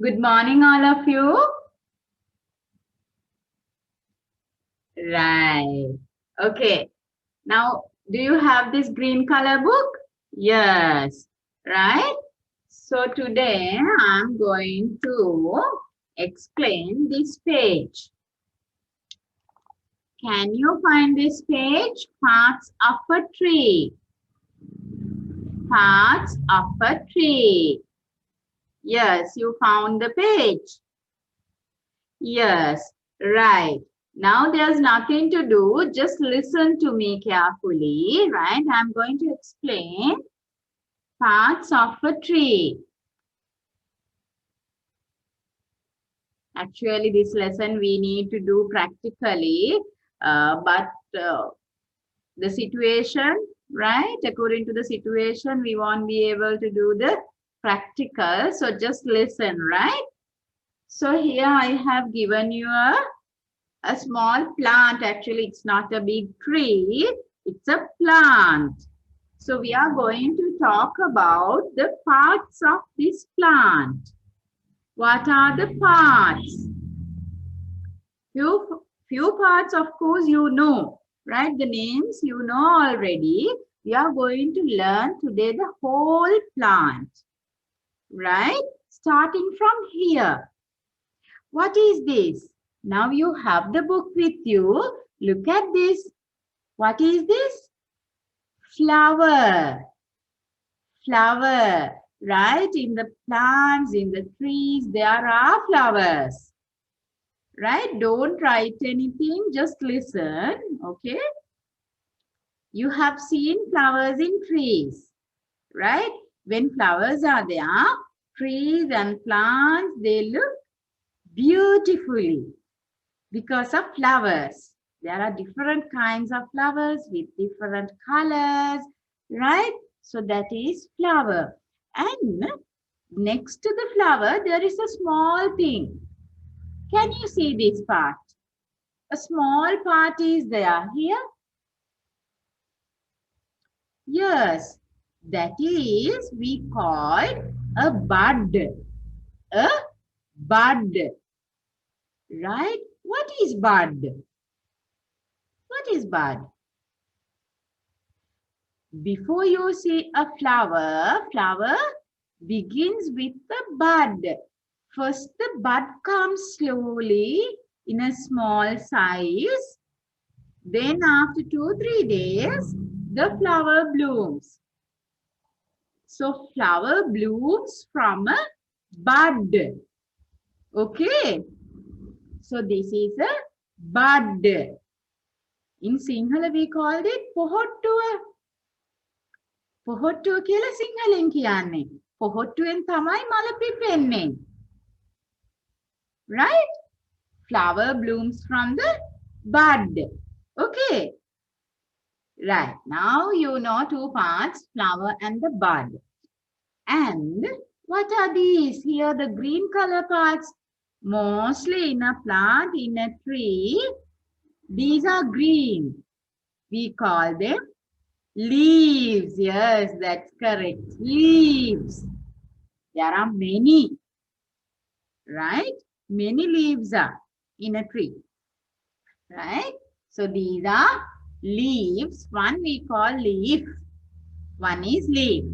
Good morning, all of you. Right. Okay. Now, do you have this green color book? Yes. Right. So today I'm going to explain this page. Can you find this page? Parts of a tree. Parts of a tree. Yes, you found the page. Yes, right. Now there's nothing to do. Just listen to me carefully, right? I'm going to explain parts of a tree. Actually, this lesson we need to do practically, but the situation, right? According to the situation, we won't be able to do the practical. So just listen, right? So here I have given you a small plant. Actually, it's not a big tree. It's a plant. So we are going to talk about the parts of this plant. What are the parts? Few parts, of course, you know, right? The names you know already. We are going to learn today the whole plant, right? Starting from here. What is this? Now you have the book with you. Look at this. What is this? Flower. Flower. Right? In the plants, in the trees, there are flowers. Right? Don't write anything. Just listen. Okay? You have seen flowers in trees. Right? When flowers are there, trees and plants, they look beautifully because of flowers. There are different kinds of flowers with different colors, right? So that is flower. And next to the flower, there is a small thing. Can you see this part? A small part is there here. Yes, that is we call a bud. A bud, right? What is bud? What is bud? Before you see a flower, flower begins with the bud. First, the bud comes slowly in a small size. Then after 2-3 days, the flower blooms. So flower blooms from a bud. Okay. So this is a bud. In Sinhala we called it pohottuwa. පොහොට්ටුව කියලා සිංහලෙන් කියන්නේ. පොහොට්ටුවෙන් තමයි මල පිපෙන්නේ. Right? Flower blooms from the bud. Okay. Right. Now you know two parts, flower and the bud. And what are these? Here the green color parts. Mostly in a plant, in a tree, these are green. We call them leaves. Yes, that's correct. Leaves. There are many, right? Many leaves are in a tree, right? So these are leaves. One we call leaf. One is leaf,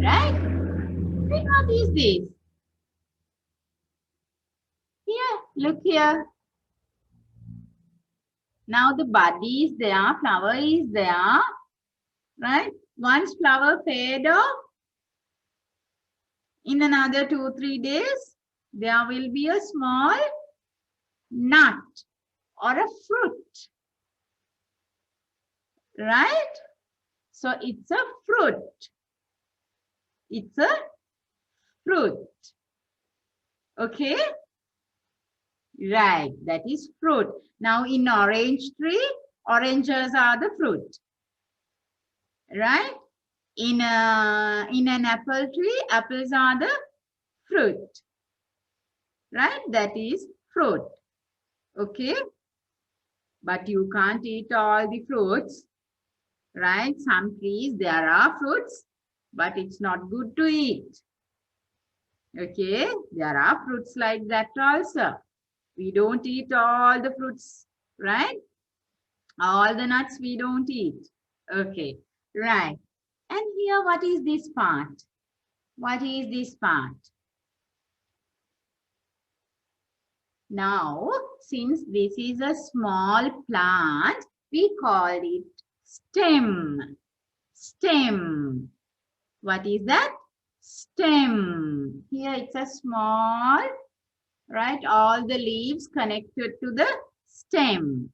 right? Then what is this? Here, look here. Now the bud is there, flower is there, right? Once flower fade off, in another 2-3 days, there will be a small nut or a fruit, right? So it's a fruit. It's a fruit. Okay? Right, that is fruit. Now in orange tree, oranges are the fruit. Right? In an apple tree, apples are the fruit. Right? That is fruit. Okay? But you can't eat all the fruits. Right? Some trees, there are fruits, but it's not good to eat. Okay, there are fruits like that also. We don't eat all the fruits, right? All the nuts we don't eat. Okay, right. And here, what is this part? What is this part? Now, since this is a small plant, we call it stem. Stem. What is that? Stem. Here it's a small, right? All the leaves connected to the stem,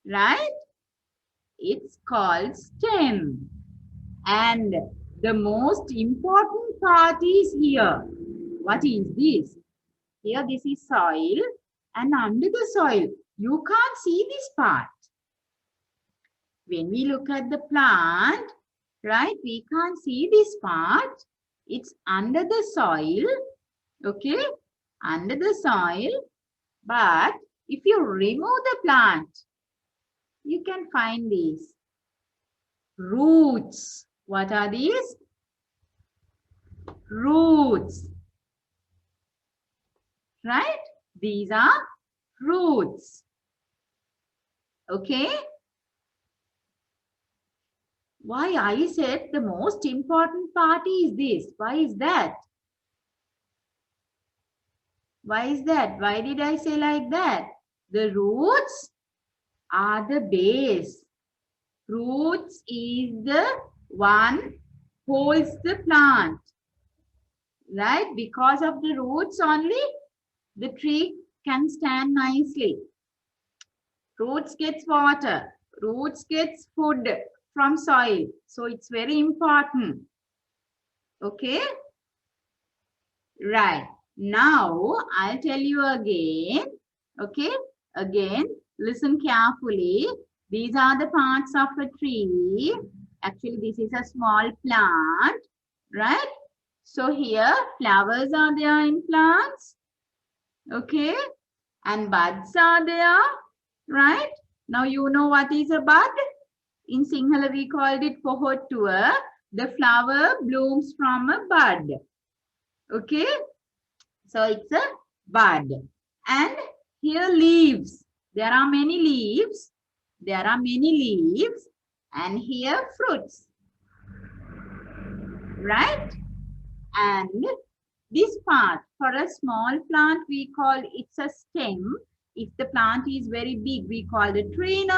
right? It's called stem. And the most important part is here. What is this? Here this is soil, and under the soil, you can't see this part. When we look at the plant, right, we can't see this part. It's under the soil, okay, under the soil. But if you remove the plant, you can find these roots. What are these? Roots, right? These are roots, okay? Why I said the most important part is this? Why is that? Why is that? Why did I say like that? The roots are the base. Roots is the one holds the plant. Right? Because of the roots only, the tree can stand nicely. Roots gets water. Roots gets food from soil. So it's very important. Okay? Right. Now, I'll tell you again. Okay? Again, listen carefully. These are the parts of a tree. Actually, this is a small plant. Right? So here, flowers are there in plants. Okay? And buds are there. Right? Now, you know what is a bud? In Sinhala, we called it pohottuwa. The flower blooms from a bud. Okay? So, it's a bud. And here leaves. There are many leaves. There are many leaves. And here fruits. Right? And this part, for a small plant, we call it a stem. If the plant is very big, we call it tree.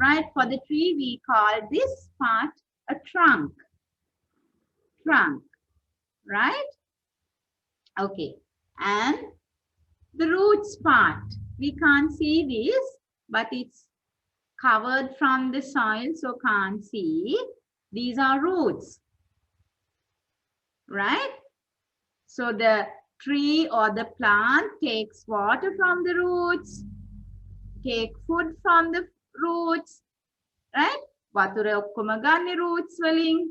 Right? For the tree, we call this part a trunk. Trunk. Right? Okay. And the roots part, we can't see this, but it's covered from the soil, so can't see. These are roots. Right? So the tree or the plant takes water from the roots, take food from the roots, right? වතුර ඔක්කොම ගන්න roots වලින්.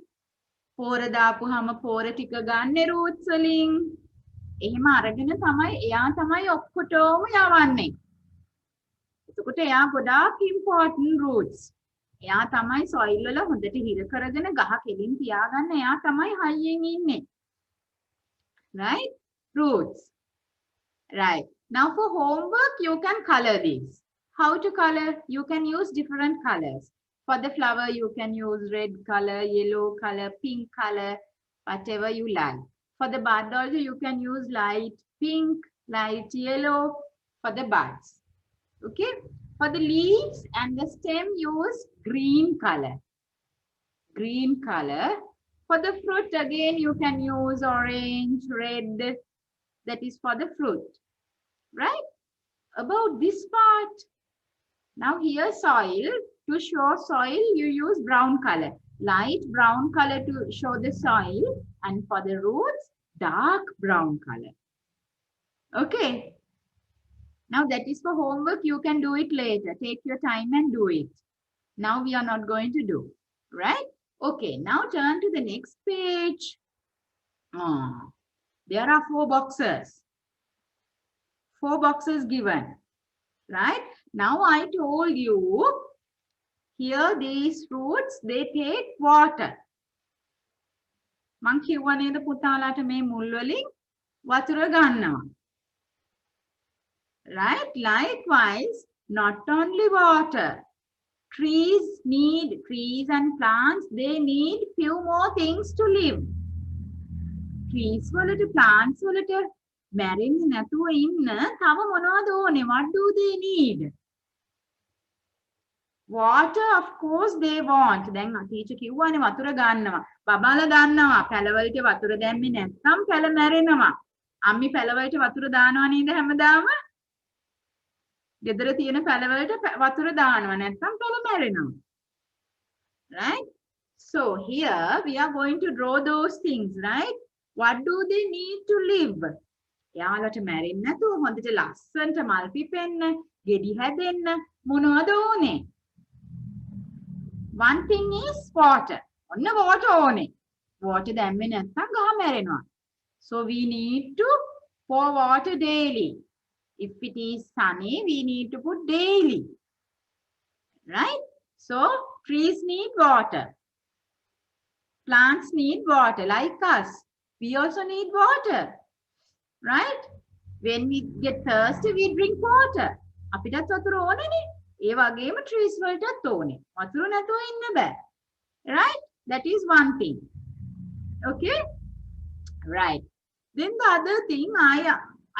පෝර දාපුවාම පෝර ටික ගන්න roots වලින්. එහෙම අරගෙන තමයි එයා තමයි ඔක්කොටම යවන්නේ. එතකොට එයා ගොඩාක් important roots. එයා තමයි soil වල හොඳට හිර කරගෙන ගහ කෙලින් තියාගන්න එයා තමයි හයියෙන් ඉන්නේ. Right? Roots. Right. Now for homework, you can color these. How to color? You can use different colors. For the flower, you can use red color, yellow color, pink color, whatever you like. For the bud also, you can use light pink, light yellow for the buds. Okay. For the leaves and the stem, use green color. Green color. For the fruit, again, you can use orange, red. That is for the fruit. Right? About this part. Now here soil. To show soil, you use brown color. Light brown color to show the soil. And for the roots, dark brown color. Okay. Now that is for homework. You can do it later. Take your time and do it. Now we are not going to do. Right? Okay. Now turn to the next page. There are 4 boxes. 4 boxes given. Right? Now I told you, here these fruits, they take water. මං කිව්වා නේද පුතාලාට මේ මුල් වලින් වතුර ගන්නවා. Right? Likewise, not only water. Trees and plants, they need few more things to live. Trees වලට plants වලට මැරෙන්නේ නැතුව ඉන්න තව මොනවද ඕනේ? What do they need? Water, of course they want. දැන් teacher කිව්වානේ වතුර ගන්නවා. බබාලා දන්නවා පැලවලට වතුර දැම්මේ නැත්නම් පැල මැරෙනවා. අම්මි පැලවලට වතුර දානවා නේද හැමදාම? ගෙදර තියෙන පැලවලට වතුර දානවා නැත්නම් පැල මැරෙනවා. Right? So here we are going to draw those things, right? What do they need to live? එයාලට මැරෙන්නේ නැතුව හොඳට ලස්සනට මල් පිපෙන්න, ගෙඩි හැදෙන්න මොනවද ඕනේ? One thing is water. ඔන්න water ඕනේ. Water දැම්මේ නැත්නම් ගහ මැරෙනවා. So we need to pour water daily. If it is sunny, we need to put daily. Right? So trees need water. Plants need water like us. We also need water. Right? When we get thirsty, we drink water. අපිටත් වතුර ඕනේනේ. ඒ වගේම trees වලටත් ඕනේ. වතුර නැතුව ඉන්න බෑ. Right? That is one thing. Okay? Right. Then the other thing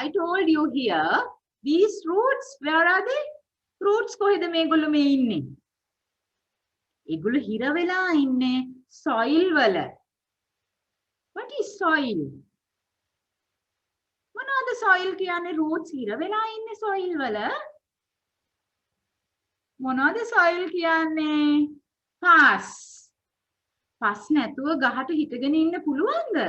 I told you here, these roots, where are they? Roots කොහෙද මේගොල්ලෝ මේ ඉන්නේ? ඒගොල්ලෝ හිර වෙලා ඉන්නේ soil වල. What is soil? මොනවද soil කියන්නේ? Roots හිර වෙලා ඉන්නේ soil වල. මොනවද soil කියන්නේ? Pus. Pus නැතුව ගහට හිටගෙන ඉන්න පුළුවන්ද?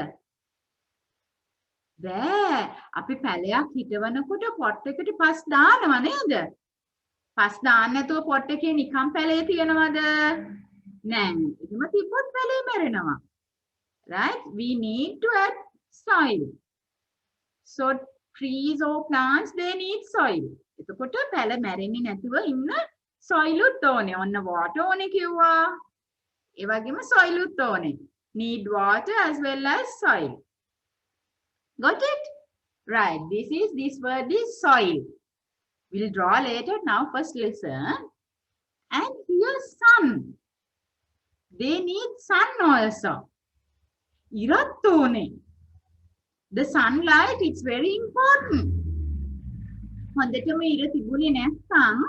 බෑ. අපි පැලයක් හිටවනකොට පොට් එකට පස් දානවා නේද? පස් දාන්න නැතුව පොට් එකේ නිකම් පැලේ තියනවද? නෑ. එහෙම තිබ්බොත් පැලේ මැරෙනවා. Right? We need to add soil. So trees or plants, they need soil. එතකොට පැල මැරෙන්නේ නැතුව ඉන්න soil උත් ඕනේ. ඔන්න water ඕනේ කිව්වා. ඒ වගේම soil උත් ඕනේ. Need water as well as soil. Got it? Right. This word is soil. We'll draw later. Now first listen. And here sun. They need sun also. ඉරත් ඕනේ. The sunlight, it's very important. හොඳටම ඉර තිබුණේ නැත්නම්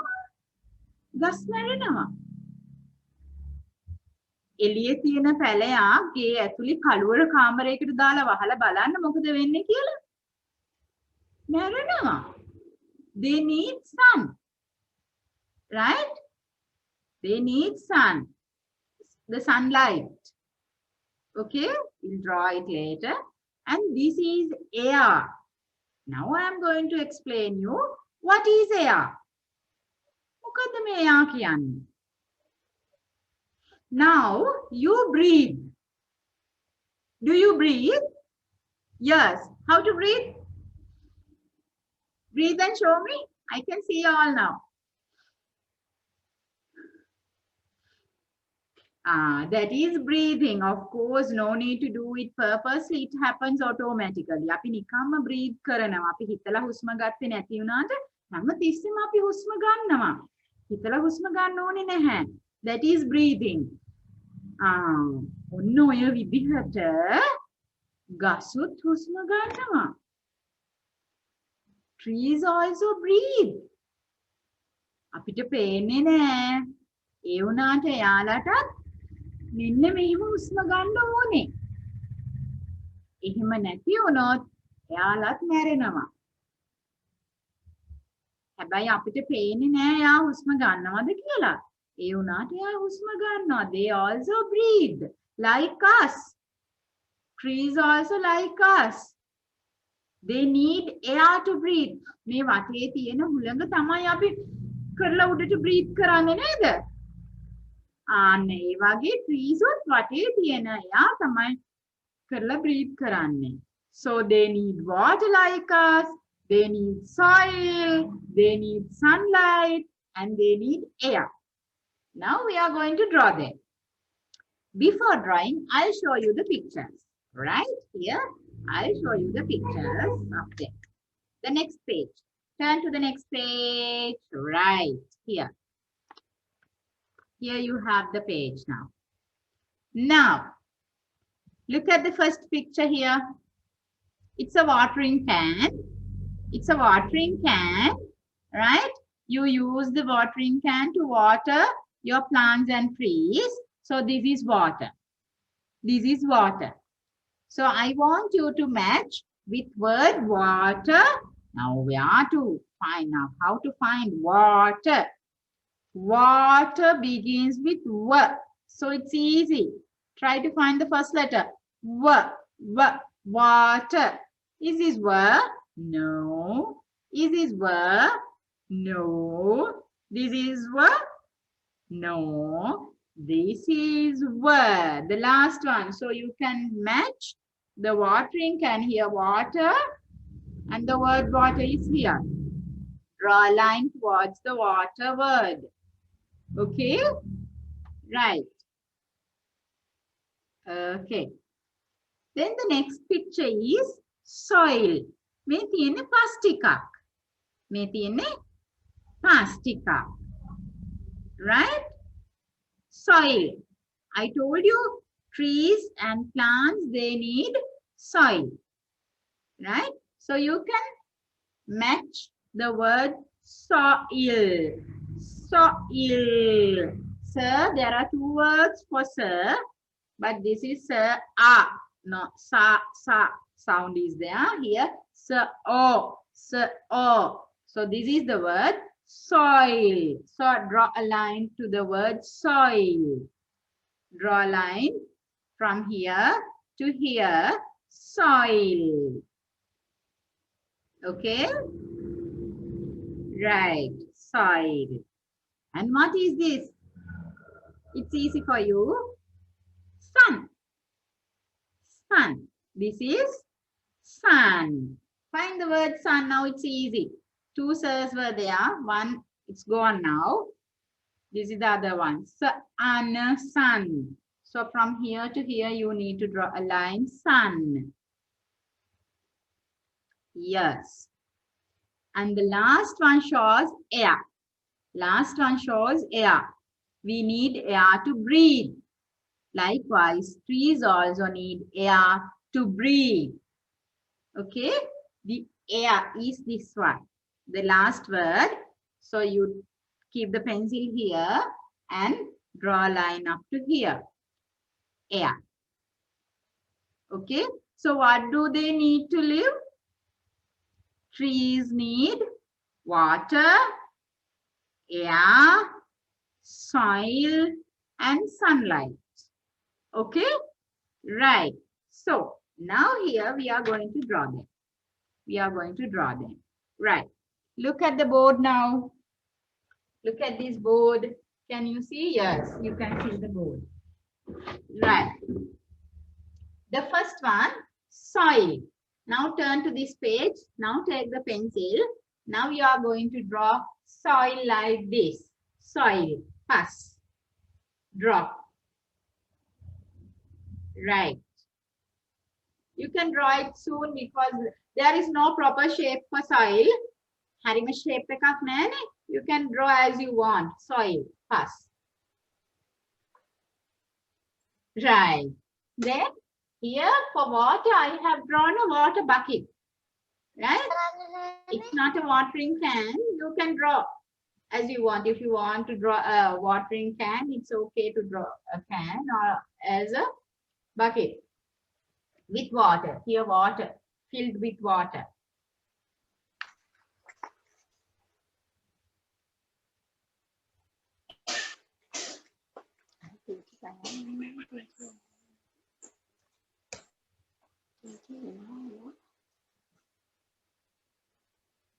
ගස් මැරෙනවා. එළියේ තියෙන පැලයක් ගේ ඇතුලේ කළුවර කාමරයකට දාලා වහලා බලන්න මොකද වෙන්නේ කියලා. මැරෙනවා. They need sun. Right? They need sun. The sunlight. Okay? We'll draw it later. And this is air. Now I am going to explain you what is air. මොකද්ද මේ air කියන්නේ? Now you breathe. Do you breathe? Yes. How to breathe? Breathe and show me. I can see all now. That is breathing. Of course, no need to do it purposely. It happens automatically. අපි නිකම්ම breathe කරනවා. අපි හිතලා හුස්ම ගත්තේ නැති වුණාට හැම තිස්සෙම අපි හුස්ම ගන්නවා. හිතලා හුස්ම ගන්න ඕනේ නැහැ. That is breathing. ඔන්න ඔය විදිහට ගසුත් හුස්ම ගන්නවා. Trees also breathe. අපිට පේන්නේ නෑ. ඒ වුණාට එයාලටත් මෙන්න මෙහෙම හුස්ම ගන්න ඕනේ. එහෙම නැති වුණොත් එයාලත් මැරෙනවා. හැබැයි අපිට පේන්නේ නෑ එයා හුස්ම ගන්නවද කියලා. ඒ වුණාට එයා හුස්ම ගන්නවා. They also breathe like us. Trees also like us. They need air to breathe. මේ වටේ තියෙන හුළඟ තමයි අපි කරලා උඩට breathe කරන්නේ නේද? අන්න ඒ වගේ trees උත් වටේ තියෙන එයා තමයි කරලා breathe කරන්නේ. So they need water like us. They need soil. They need sunlight. And they need air. Now we are going to draw them. Before drawing, I'll show you the pictures. Right here, I'll show you the pictures of them. The next page. Turn to the next page. Right here. Here you have the page now. Now, look at the first picture here. It's a watering can. It's a watering can, right? You use the watering can to water your plants and trees. So this is water. This is water. So I want you to match with word water. Now we are to find out how to find water. Water begins with W. So it's easy. Try to find the first letter. W. W. Water. Is this W? No. Is this W? No. This is W? No. This is W. The last one. So you can match the watering can here, water, and the word water is here. Draw a line towards the water word. Okay? Right. Okay. Then the next picture is soil. මේ තියෙන්නේ පස්ටිකක්. මේ තියෙන්නේ පස්ටිකක්. Right? Soil. I told you trees and plants, they need soil. Right? So you can match the word soil. Soil. Sir, there are two words for sir, but this is sir, no, sa, sound is there. Here, sir, o, sir, o. So this is the word soil. So draw a line to the word soil. Draw a line from here to here, soil. Okay? Right, soil. And what is this? It's easy for you. Sun. Sun. This is sun. Find the word sun. Now it's easy. Two sirs were there. One, it's gone now. This is the other one. Sun. So from here to here, you need to draw a line. Sun. Yes. And the last one shows air. Last one shows air. We need air to breathe. Likewise, trees also need air to breathe. Okay? The air is this one. The last word. So you keep the pencil here and draw a line up to here. Air. Okay? So what do they need to live? Trees need water, air, soil, and sunlight. Okay? Right. So now here we are going to draw them. We are going to draw them. Right. Look at the board now. Look at this board. Can you see? Yes, you can see the board. Right. The first one, soil. Now turn to this page. Now take the pencil. Now you are going to draw soil like this. Soil. Pass. Draw. Right. You can draw it soon because there is no proper shape for soil. Harima shape ekak naha. You can draw as you want. Soil. Pass. Right. Then here for water, I have drawn a water bucket. Right? It's not a watering can. You can draw as you want. If you want to draw a watering can, it's okay to draw a can or as a bucket with water. Here water, filled with water.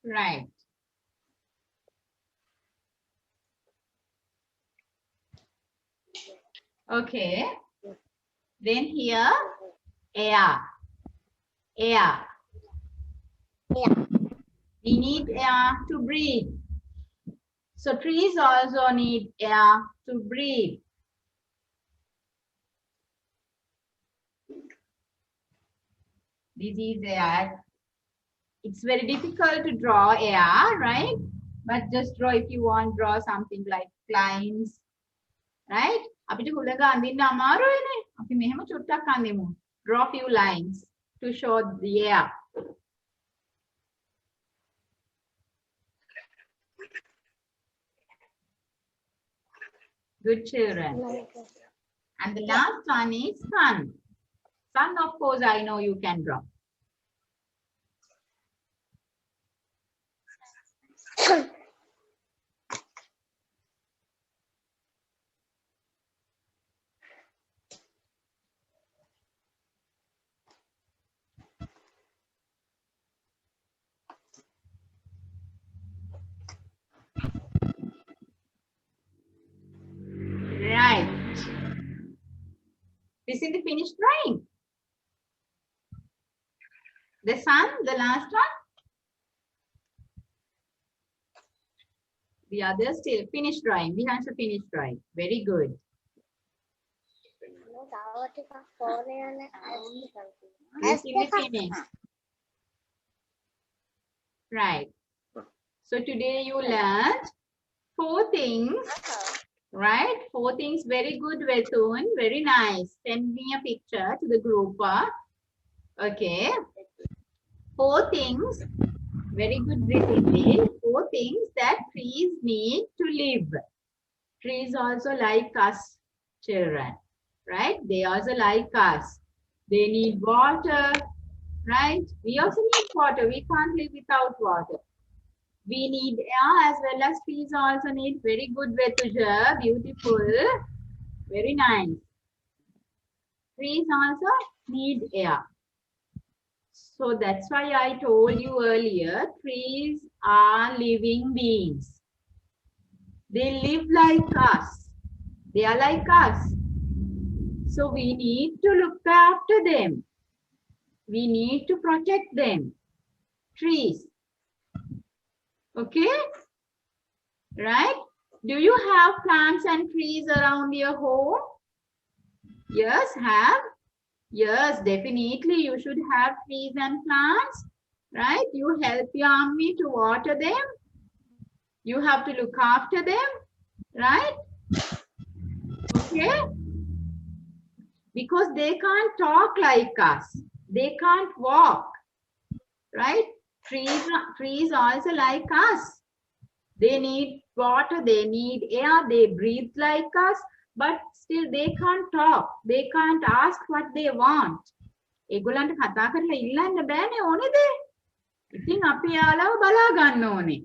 Right. Okay. Then here, air. Air. We need air to breathe. So trees also need air to breathe. This is air. It's very difficult to draw air, right? But just draw if you want, draw something like lines, right? අපිට හුලඟ අඳින්න අමාරුයිනේ. අපි මෙහෙම චුට්ටක් අඳිමු. Draw few lines to show the air. Good children. And the last one is sun. Sun, of course, I know you can draw. Right. This is the finished drawing. The sun, the last one. The other still finished drawing. We have to finish drawing. Very good. This is the finished. Right. So today you learned 4 things. Right? 4 things. Very good, Vetun. Very nice. Send me a picture to the group. Okay. 4 things. Very good, Brittany. 4 things that trees need to live. Trees also like us, children. Right? They also like us. They need water. Right? We also need water. We can't live without water. We need air as well as trees also need. Very good, Vetuja. Beautiful. Very nice. Trees also need air. So that's why I told you earlier, trees are living beings. They live like us. They are like us. So we need to look after them. We need to protect them. Trees. Okay? Right? Do you have plants and trees around your home? Yes, have? Yes, definitely you should have trees and plants. Right? You help your mommy to water them. You have to look after them. Right? Okay? Because they can't talk like us. They can't walk. Right? Trees also like us. They need water, they need air, they breathe like us, but still they can't talk. They can't ask what they want. ඒගොල්ලන්ට කතා කරලා ඉල්ලන්න බෑනේ ඕනේද? ඉතින් අපි යාළුවව බලා ගන්න ඕනේ.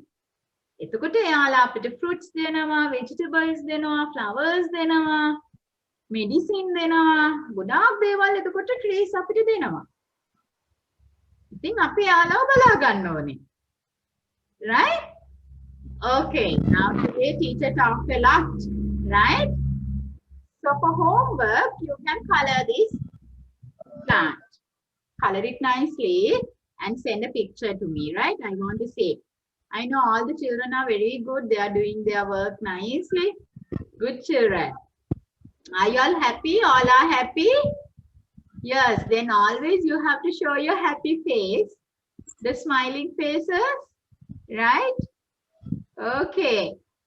එතකොට එයාලා අපිට fruits දෙනවා, vegetables දෙනවා, flowers දෙනවා, medicine දෙනවා, ගොඩාක් දේවල් එතකොට trees අපිට දෙනවා. ඉතින් අපි යාළුවව බලා ගන්න ඕනේ. Right? Okay, now today teacher talked a lot, right? So for homework, you can color this plant. Color it nicely and send a picture to me, right? I want to see. I know all the children are very good. They are doing their work nicely. Good children. Are you all happy? All are happy? Yes, then always you have to show your happy face. The smiling faces, right? Okay.